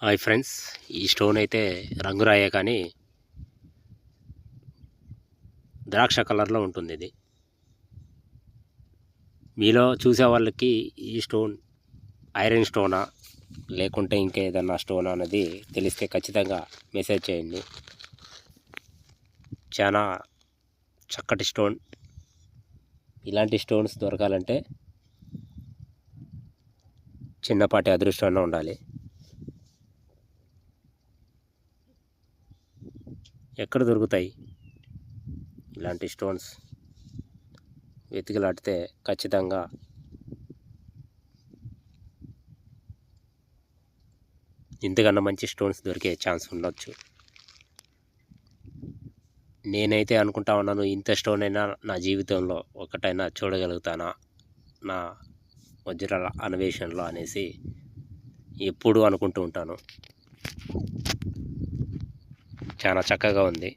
Hi friends, ఈ stone అయితే రంగురాయే కానీ ద్రాక్ష కలర్లో ఉంటుంది. ఇది మీలో చూసే వాళ్ళకి ఈ స్టోన్ ఐరన్ స్టోనా లేకుంటే ఇంకేదన్నా స్టోనా అనేది తెలిస్తే ఖచ్చితంగా మెసేజ్ చేయండి. చాలా చక్కటి స్టోన్. ఇలాంటి స్టోన్స్ దొరకాలంటే చిన్నపాటి అదృష్టం ఉండాలి. ఎక్కడ దొరుకుతాయి ఇలాంటి స్టోన్స్? వెతికిలాడితే ఖచ్చితంగా ఇంతకన్నా మంచి స్టోన్స్ దొరికే ఛాన్స్ ఉండొచ్చు. నేనైతే అనుకుంటా ఉన్నాను, ఇంత స్టోన్ అయినా నా జీవితంలో ఒకటైనా చూడగలుగుతానా నా వజ్రాల అన్వేషణలో అనేసి ఎప్పుడూ అనుకుంటూ ఉంటాను. చాలా చక్కగా ఉంది,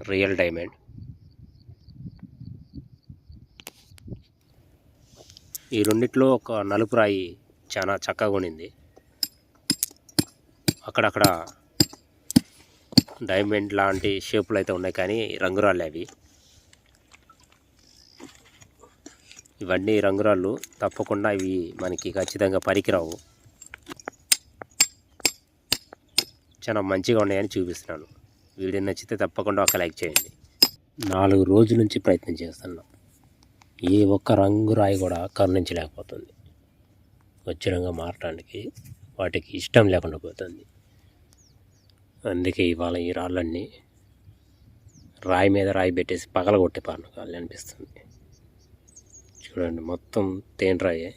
రియల్ డైమండ్. ఈ రెండిట్లో ఒక నలుపు రాయి చాలా చక్కగా ఉండింది. అక్కడక్కడ డైమండ్ లాంటి షేపులు అయితే ఉన్నాయి, కానీ రంగురాళ్ళు అవి. ఇవన్నీ రంగురాళ్ళు, తప్పకుండా ఇవి మనకి ఖచ్చితంగా పనికిరావు. చాలా మంచిగా ఉన్నాయని చూపిస్తున్నాను. వీడియో నచ్చితే తప్పకుండా ఒక లైక్ చేయండి. 4 రోజుల నుంచి ప్రయత్నం చేస్తున్నాం. ఏ ఒక్క రంగు రాయి కూడా కరుణించలేకపోతుంది. వజ్రంగా మారటానికి వాటికి ఇష్టం లేకుండా పోతుంది. అందుకే ఇవాళ ఈ రాళ్ళన్నీ రాయి మీద రాయి పెట్టేసి పగలగొట్టే పానకాలు అనిపిస్తుంది. చూడండి, మొత్తం తేనె రాయే.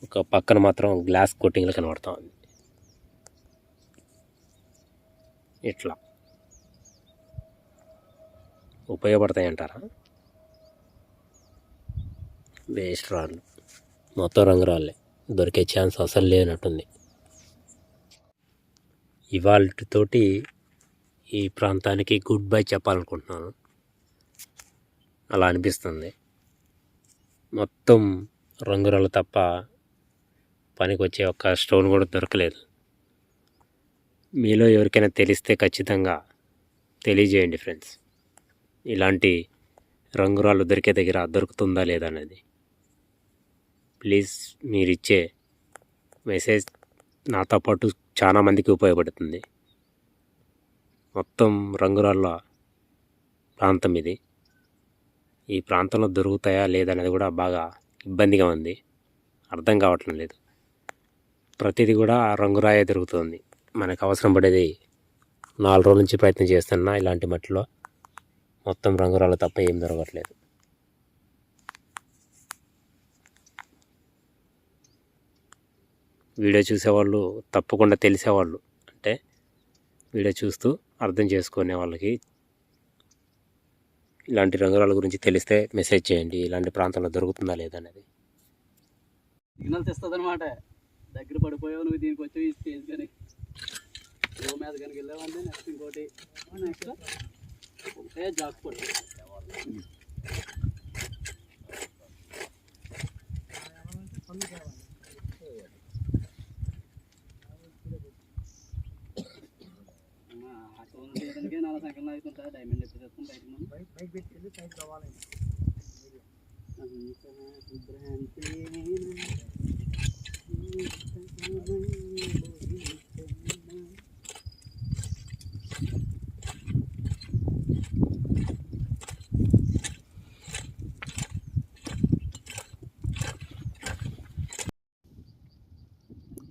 ఒక పక్కన మాత్రం గ్లాస్ కోటింగ్లు కనబడుతూ ఉంది. ఇట్లా ఉపయోగపడతాయి అంటారా? వేస్ట్ రాళ్ళు, మొత్తం రంగురాళ్ళే. దొరికే ఛాన్స్ అసలు లేనట్టుంది. ఇవాళతోటి ఈ ప్రాంతానికి గుడ్ బై చెప్పాలనుకుంటున్నాను. అలా అనిపిస్తుంది. మొత్తం రంగురాళ్ళు తప్ప పనికి వచ్చే ఒక్క స్టోన్ కూడా దొరకలేదు. మీలో ఎవరికైనా తెలిస్తే ఖచ్చితంగా తెలియజేయండి ఫ్రెండ్స్. ఇలాంటి రంగురాళ్ళు దొరికే దగ్గర దొరుకుతుందా లేదా అనేది ప్లీజ్ మీరిచ్చే మెసేజ్ నాతో పాటు చాలా మందికి ఉపయోగపడుతుంది. మొత్తం రంగురాళ్ళ ప్రాంతం ఇది. ఈ ప్రాంతంలో దొరుకుతాయా లేదనేది కూడా బాగా ఇబ్బందిగా ఉంది, అర్థం కావట్లేదు లేదు. ప్రతిదీ కూడా రంగురాయే దొరుకుతుంది. మనకు అవసరం పడేది 4 రోజుల నుంచి ప్రయత్నం చేస్తున్నా. ఇలాంటి మట్టిలో మొత్తం రంగురాళ్ళు తప్ప ఏం దొరకట్లేదు. వీడియో చూసేవాళ్ళు తప్పకుండా తెలిసేవాళ్ళు, అంటే వీడియో చూస్తూ అర్థం చేసుకునే వాళ్ళకి ఇలాంటి రంగురాళ్ళ గురించి తెలిస్తే మెసేజ్ చేయండి. ఇలాంటి ప్రాంతంలో దొరుకుతుందా లేదనేది. సిగ్నల్ తెస్తుంది అనమాట. దగ్గర పడిపోయావు నువ్వు, దీనికి వచ్చి ఈ స్టేజ్ కానీ రో మీద కనుక వెళ్ళావంటే నెక్స్ట్ ఇంకోటి నెక్స్ట్ ఒకటే జాక్ పట్టు. చేయడానికే 4 సంఖ్యలు అవుతుంటా. డైమండ్ ఎప్పుడు చేస్తాం బయటకు పెట్టి సైడ్ కావాలి.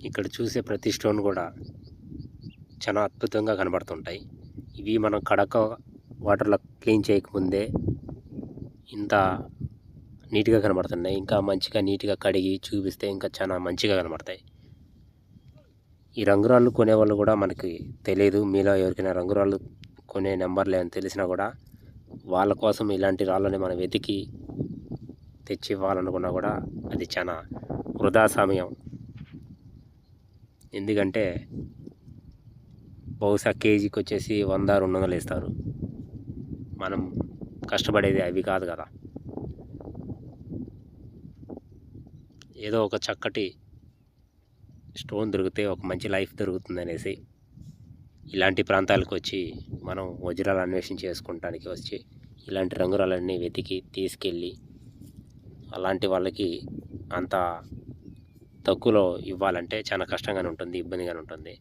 ఇక్కడ చూసే ప్రతి స్టోన్ కూడా చాలా అద్భుతంగా కనబడుతుంటాయి. ఇవి మనం కడక వాటర్లో క్లీన్ చేయకముందే ఇంత నీట్గా కనబడుతున్నాయి. ఇంకా మంచిగా నీట్గా కడిగి చూపిస్తే ఇంకా చాలా మంచిగా కనబడతాయి. ఈ రంగురాళ్ళు కొనేవాళ్ళు కూడా మనకి తెలియదు. మీలో ఎవరికైనా రంగురాళ్ళు కొనే నెంబర్లు ఏమైనా తెలిసినా కూడా వాళ్ళ కోసం ఇలాంటి రాళ్ళని మనం వెతికి తెచ్చి ఇవ్వాలనుకున్నా కూడా అది చాలా వృధా సమయం. ఎందుకంటే బహుశా కేజీకి వచ్చేసి 100-200 ఇస్తారు. మనం కష్టపడేది అవి కాదు కదా. ఏదో ఒక చక్కటి స్టోన్ దొరికితే ఒక మంచి లైఫ్ దొరుకుతుంది అనేసి ఇలాంటి ప్రాంతాలకు వచ్చి మనం వజ్రాలు అన్వేషణ చేసుకుంటానికి వచ్చి ఇలాంటి రంగురాలన్నీ వెతికి తీసుకెళ్ళి అలాంటి వాళ్ళకి అంత తక్కువలో ఇవ్వాలంటే చాలా కష్టంగానే ఉంటుంది, ఇబ్బందిగానే ఉంటుంది.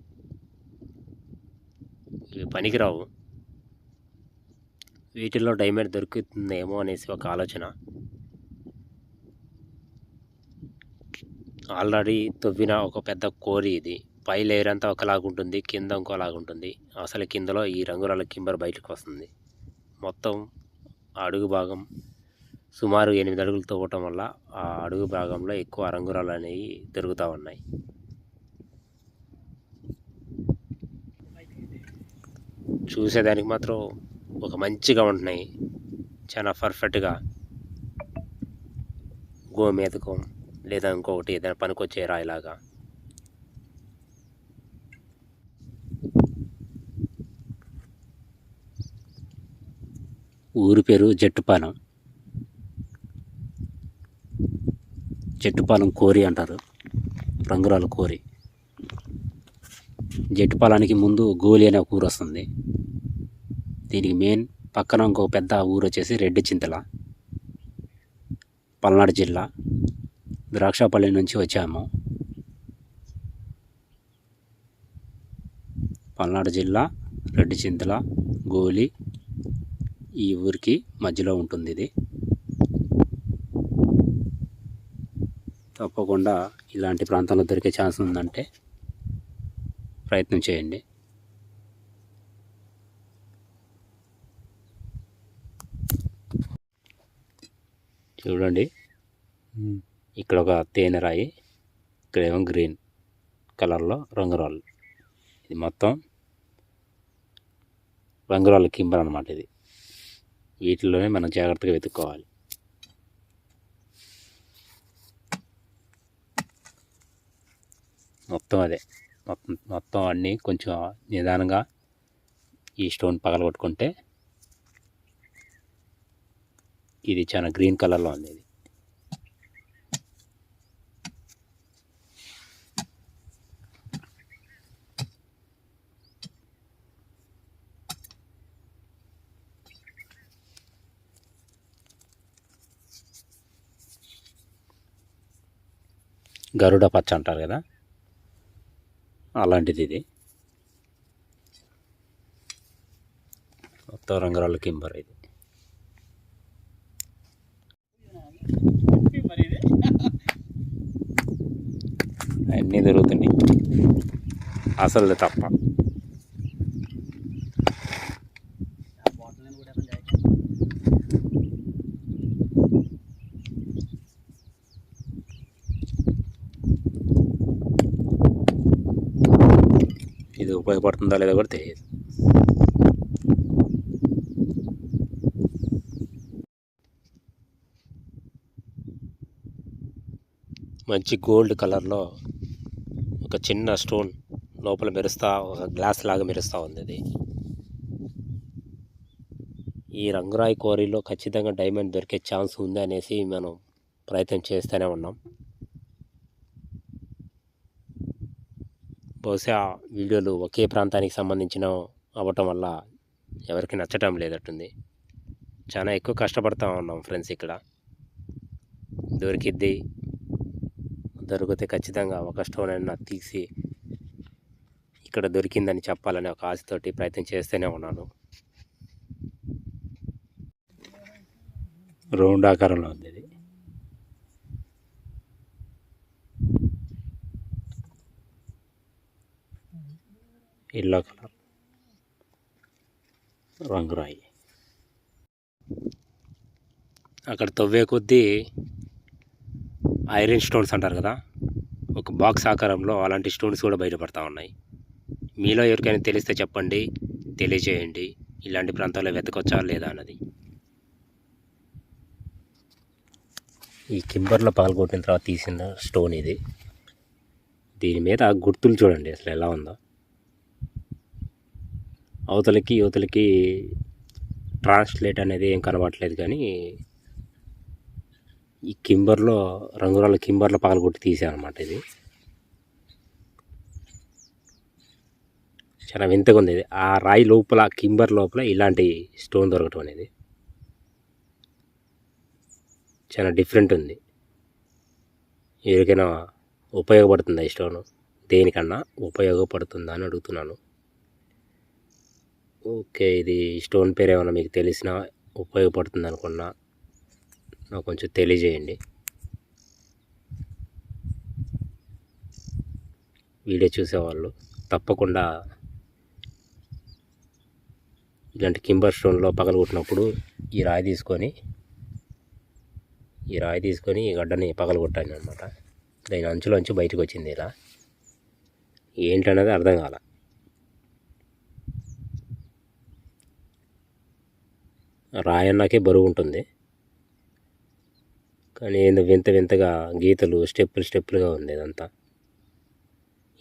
ఇవి పనికిరావు. వీటిల్లో డైమండ్ దొరుకుతుందేమో అనేసి ఒక ఆలోచన. ఆల్రెడీ తవ్విన ఒక పెద్ద కోరి ఇది. పై లేయర్ అంతా ఒకలాగుంటుంది, కింద ఇంకోలాగుంటుంది. అసలు కిందలో ఈ రంగురాల కింబర్ బయటకు వస్తుంది. మొత్తం అడుగు భాగం సుమారు 8 అడుగులు తవ్వటం వల్ల ఆ అడుగు భాగంలో ఎక్కువ రంగురాలు అనేవి దొరుకుతూ ఉన్నాయి. చూసేదానికి మాత్రం ఒక మంచిగా ఉంటున్నాయి, చాలా పర్ఫెక్ట్గా గోమేతకం లేదా ఇంకొకటి ఏదైనా పనికొచ్చే రాయిలాగా. ఊరి పేరు జట్టుపాలెం. జట్టుపాలెం కోరి అంటారు, రంగురాల కోరి. జట్టుపాలెనికి ముందు గోలి అనే ఒక ఊరు వస్తుంది. దీనికి మెయిన్ పక్కన ఇంకో పెద్ద ఊరు వచ్చేసి రెడ్డి చింతల, పల్నాడు జిల్లా. ద్రాక్షాపల్లి నుంచి వచ్చాము. పల్నాడు జిల్లా రెడ్డి చింతల గోలి ఈ ఊరికి మధ్యలో ఉంటుంది ఇది. తప్పకుండా ఇలాంటి ప్రాంతంలో దొరికే ఛాన్స్ ఉందంటే ప్రయత్నం చేయండి. చూడండి, ఇక్కడ ఒక తేనె రాయి, ఇక్కడేమో గ్రీన్ కలర్లో రంగురాళ్ళు. ఇది మొత్తం రంగురాళ్ళ కింబర్ అన్నమాట. ఇది వీటిల్లోనే మనం జాగ్రత్తగా వెతుక్కోవాలి. మొత్తం అదే, మొత్తం అన్నీ కొంచెం నిదానంగా ఈ స్టోన్ పగలగొట్టుకుంటే ఇది చాలా గ్రీన్ కలర్లో ఉంది. ఇది గరుడ పచ్చ అంటారు కదా, అలాంటిది ఇది. మొత్తం రంగురాళ్ళ కింబర్ ఇది. అన్నీ దొరుకుతున్నాయి, అసలు తప్ప. ఇది ఉపయోగపడుతుందా లేదా కూడా తెలియదు. మంచి గోల్డ్ కలర్లో ఒక చిన్న స్టోన్ లోపల మెరుస్తా, ఒక గ్లాస్ లాగా మెరుస్తూ ఉంది. ఇది ఈ రంగురాయి కోరిలో ఖచ్చితంగా డైమండ్ దొరికే ఛాన్స్ ఉంది అనేసి మనం ప్రయత్నం చేస్తూనే ఉన్నాం. బహుశా వీడియోలు ఒకే ప్రాంతానికి సంబంధించిన అవ్వటం వల్ల ఎవరికి నచ్చటం లేదట్టుంది. చాలా ఎక్కువ కష్టపడతా ఉన్నాం ఫ్రెండ్స్. ఇక్కడ దొరికితే ఖచ్చితంగా ఒక స్టోన్ అయినా తీసి ఇక్కడ దొరికిందని చెప్పాలనే ఒక ఆశతోటి ప్రయత్నం చేస్తూనే ఉన్నాను. రౌండ్ ఆకారంలో ఉంది ఇది. ఎల్లో కలర్ రంగురాయి. అక్కడ తవ్వే కొద్దీ ఐరన్ స్టోన్స్ అంటారు కదా, ఒక బాక్స్ ఆకారంలో అలాంటి స్టోన్స్ కూడా బయటపడతా ఉన్నాయి. మీలో ఎవరికైనా తెలిస్తే చెప్పండి, తెలియజేయండి. ఇలాంటి ప్రాంతాల్లో వెతకొచ్చా లేదా అన్నది. ఈ కింబర్లో పగలగొట్టిన తర్వాత తీసిన స్టోన్ ఇది. దీని మీద గుర్తులు చూడండి అసలు ఎలా ఉందో. అవతలకి యువతలకి ట్రాన్స్లేట్ అనేది ఏం కనబడట్లేదు, కానీ ఈ కింబర్లో రంగురాళ్ళ కింబర్లో పగలగొట్టి తీసానమాట ఇది. చాలా వింతగా ఉంది ఇది. ఆ రాయి లోపల కింబర్ లోపల ఇలాంటి స్టోన్ దొరకటం అనేది చాలా డిఫరెంట్ ఉంది. ఎవరికైనా ఉపయోగపడుతుందా ఈ స్టోను? దేనికన్నా ఉపయోగపడుతుందా అని అడుగుతున్నాను. ఓకే, ఇది స్టోన్ పేరు ఏమైనా మీకు తెలిసినా ఉపయోగపడుతుంది అనుకున్నా నాకు కొంచెం తెలియజేయండి. వీడియో చూసేవాళ్ళు తప్పకుండా ఇలాంటి కింబర్ స్టోన్లో పగలగొట్టినప్పుడు ఈ రాయి తీసుకొని ఈ గడ్డని పగలగొట్టాను అనమాట. దాని అంచులోంచి బయటకు వచ్చింది ఇలా. ఏంటనేది అర్థం కాల. రాయి అన్నాకే బరువు ఉంటుంది, కానీ ఏందో వింత వింతగా గీతలు స్టెప్పులుగా ఉంది ఇదంతా.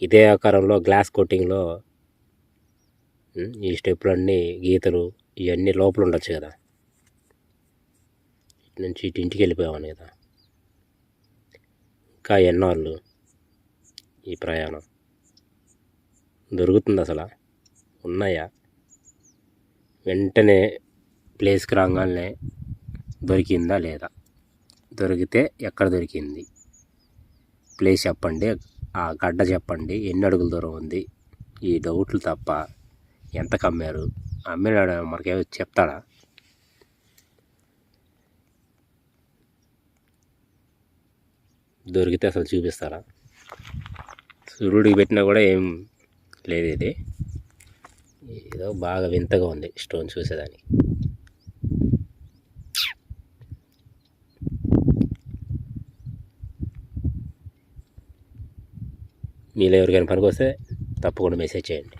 ఇదే ఆకారంలో గ్లాస్ కోటింగ్లో ఈ స్టెప్పులన్నీ గీతలు ఇవన్నీ లోపల ఉండొచ్చు కదా. ఇటు నుంచి ఇటు ఇంటికి వెళ్ళిపోయాను కదా. ఇంకా ఎన్నాళ్ళు ఈ ప్రయాణం? దొరుకుతుంది అసలు? ఉన్నాయా? వెంటనే ప్లేస్కి రాగానే దొరికిందా లేదా? దొరికితే ఎక్కడ దొరికింది? ప్లేస్ చెప్పండి, ఆ గడ్డ చెప్పండి, ఎన్ని అడుగుల దూరం ఉంది? ఈ డౌట్లు తప్ప ఎంత కమ్మారు? అమ్మినాడు మనకేమో చెప్తాడా? దొరికితే అసలు చూపిస్తారా? సూర్యుడికి పెట్టినా కూడా ఏం లేదు. ఇది ఏదో బాగా వింతగా ఉంది స్టోన్ చూసేదానికి. మీలో ఎవరికైనా పనికొస్తే తప్పకుండా మెసేజ్ చేయండి.